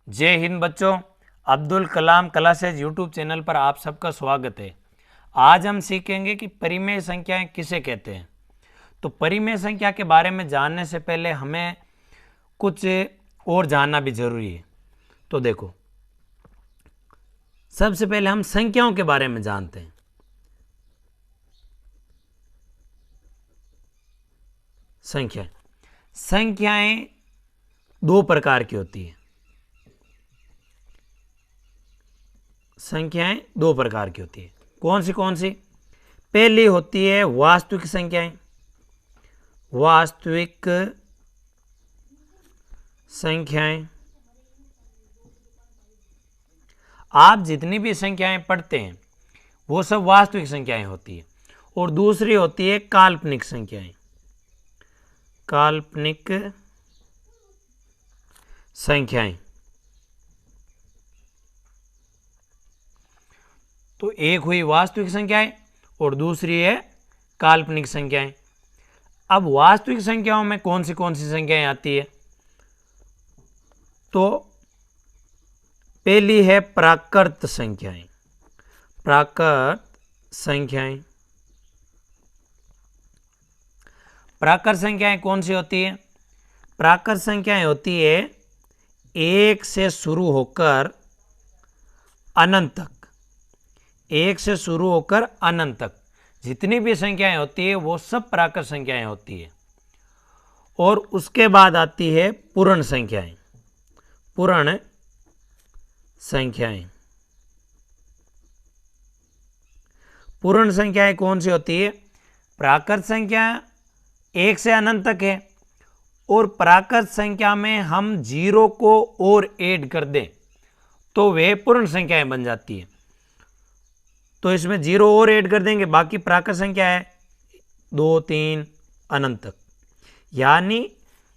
जय हिंद बच्चों। Abdul Kalam classes YouTube channel पर आप सबका स्वागत है। आज हम सीखेंगे कि परिमेय संख्याएं किसे कहते हैं। तो परिमेय संख्या के बारे में जानने से पहले हमें कुछ और जानना भी जरूरी है। तो देखो, सबसे पहले हम संख्याओं के बारे में जानते हैं। संख्याएं दो प्रकार की होती है। संख्याएं दो प्रकार की होती है। कौन सी? पहली होती है वास्तविक संख्याएं। वास्तविक संख्याएं, आप जितनी भी संख्याएं पढ़ते हैं वो सब वास्तविक संख्याएं होती है। और दूसरी होती है काल्पनिक संख्याएं। काल्पनिक संख्याएं, तो एक हुई वास्तविक संख्याएं और दूसरी है काल्पनिक संख्याएं। अब वास्तविक संख्याओं में कौन सी संख्याएं आती है? तो पहली है प्राकृत संख्याएं। प्राकृत संख्याएं, प्राकृत संख्याएं कौन सी होती है? प्राकृत संख्याएं होती है एक से शुरू होकर अनंत तक। एक से शुरू होकर अनंत तक जितनी भी संख्याएं होती है वो सब प्राकृत संख्याएं होती है। और उसके बाद आती है पूर्ण संख्याएं। पूर्ण संख्याएं, पूर्ण संख्याएं कौन सी होती है? प्राकृत संख्या एक से अनंत तक है और प्राकृत संख्या में हम जीरो को और ऐड कर दें तो वे पूर्ण संख्याएं बन जाती है। तो इसमें जीरो और ऐड कर देंगे, बाकी प्राकृत संख्या है 2, 3 अनंत तक। यानी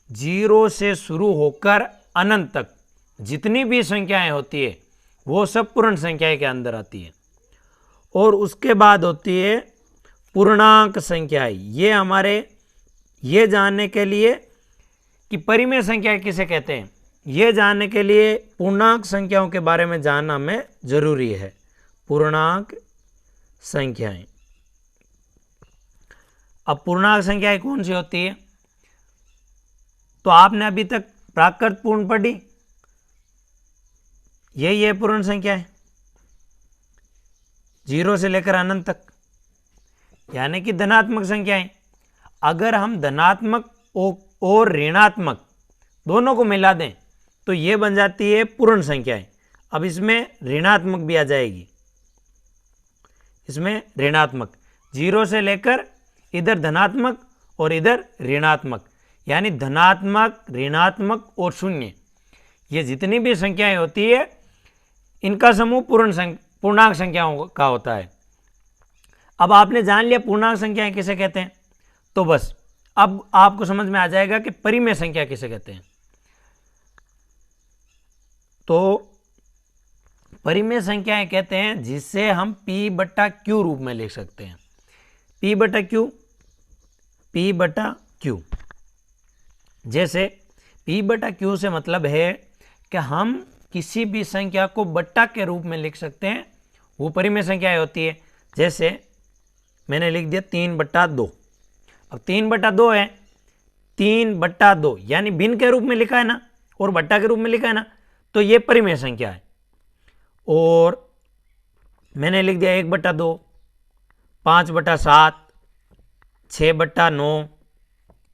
जीरो से शुरू होकर अनंत तक जितनी भी संख्याएं होती है वो सब पूर्ण संख्याएं के अंदर आती है। और उसके बाद होती है पूर्णांक संख्याएं। ये जानने के लिए कि परिमेय संख्या किसे कहते हैं, ये जानने के लिए पूर्णांक संख्याओं के बारे में जानना हमें जरूरी है। पूर्णांक संख्याएं। अब पूर्णांक संख्याएं कौन सी होती है? तो आपने अभी तक प्राकृत पूर्ण पढ़ी, यही है पूर्ण संख्या है, जीरो से लेकर अनंत तक, यानी कि धनात्मक संख्याएं। अगर हम धनात्मक और ऋणात्मक दोनों को मिला दें तो ये बन जाती है पूर्ण संख्याएं। अब इसमें ऋणात्मक भी आ जाएगी, इसमें ऋणात्मक, जीरो से लेकर इधर धनात्मक और इधर ऋणात्मक, यानी धनात्मक, ऋणात्मक और शून्य, ये जितनी भी संख्याएं होती है इनका समूह पूर्णांक संख्याओं का होता है। अब आपने जान लिया पूर्णांक संख्याएं किसे कहते हैं, तो बस अब आपको समझ में आ जाएगा कि परिमेय संख्या किसे कहते हैं। तो परिमेय संख्याएं कहते हैं जिसे हम P/Q रूप में लिख सकते हैं। P/Q, जैसे P/Q से मतलब है कि हम किसी भी संख्या को बट्टा के रूप में लिख सकते हैं, वो परिमेय संख्याएं होती है। जैसे मैंने लिख दिया 3/2। अब 3/2 है, 3/2 यानी भिन्न के रूप में लिखा है ना और बट्टा के रूप में लिखा है ना, तो ये परिमेय संख्या है। और मैंने लिख दिया 1/2, 5/7, 6/9,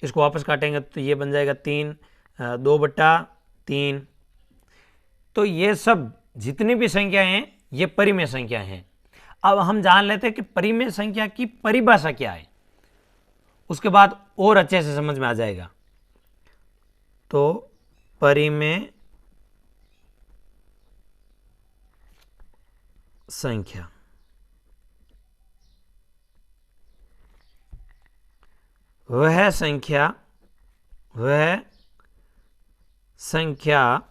इसको वापस काटेंगे तो ये बन जाएगा 3, 2/3। तो ये सब जितनी भी संख्याएं हैं ये परिमेय संख्या हैं। अब हम जान लेते हैं कि परिमेय संख्या की परिभाषा क्या है, उसके बाद और अच्छे से समझ में आ जाएगा। तो परिमेय संख्या वह संख्या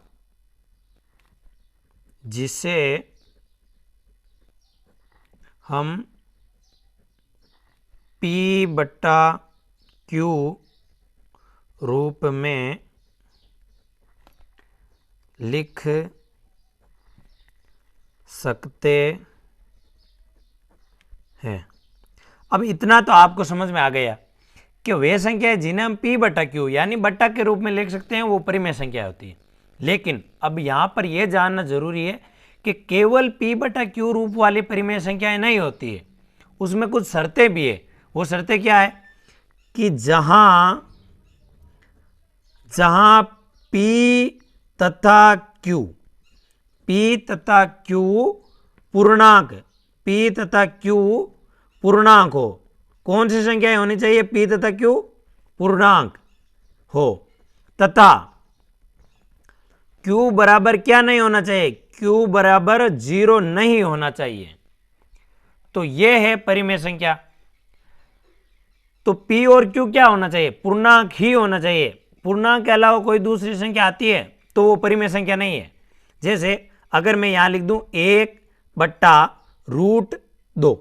जिसे हम P/Q रूप में लिख सकते हैं। अब इतना तो आपको समझ में आ गया कि वे संख्याएं जिन्हें हम p बटा क्यू यानी बट्टा के रूप में लिख सकते हैं वो परिमेय संख्या होती है। लेकिन अब यहां पर यह जानना जरूरी है कि केवल p बटा क्यू रूप वाली परिमेय संख्याएं नहीं होती है, उसमें कुछ शर्तें भी है। वो शर्तें क्या है कि जहां p तथा q पूर्णांक हो। कौन सी संख्याएं होनी चाहिए? p तथा q पूर्णांक हो, तथा q बराबर क्या नहीं होना चाहिए? q बराबर 0 नहीं होना चाहिए। तो यह है परिमेय संख्या। तो p और q क्या होना चाहिए? पूर्णांक ही होना चाहिए। पूर्णांक के अलावा कोई दूसरी संख्या आती है तो वो परिमेय संख्या नहीं है। जैसे अगर मैं यहां लिख दूं 1/√2,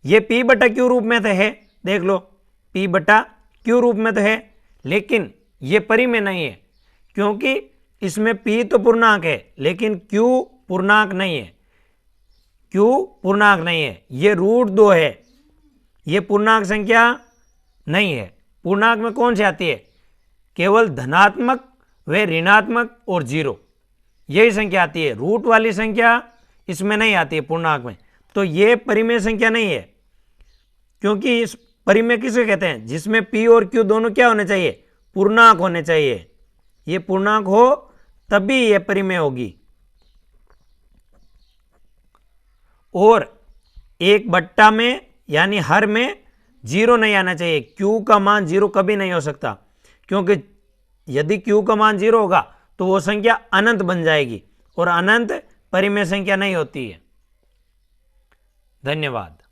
ये p बटा क्यू रूप में तो है, देख लो p बटा क्यू रूप में तो है, लेकिन ये परिमेय नहीं है क्योंकि इसमें p तो पूर्णांक है लेकिन q पूर्णांक नहीं है। q पूर्णांक नहीं है, ये √2 है, ये पूर्णांक संख्या नहीं है। पूर्णांक में कौन सी आती है? केवल धनात्मक व ऋणात्मक और 0, यही संख्या आती है। रूट वाली संख्या इसमें नहीं आती है पूर्णांक में। तो ये परिमेय संख्या नहीं है, क्योंकि इस परिमेय किसे कहते हैं? जिसमें p और q दोनों क्या होने चाहिए? पूर्णांक होने चाहिए। ये पूर्णांक हो तभी ये परिमेय होगी। और एक बट्टा में यानी हर में 0 नहीं आना चाहिए। q का मान 0 कभी नहीं हो सकता, क्योंकि यदि q का मान 0 होगा तो वो संख्या अनंत बन जाएगी और अनंत परिमेय संख्या नहीं होती है। धन्यवाद।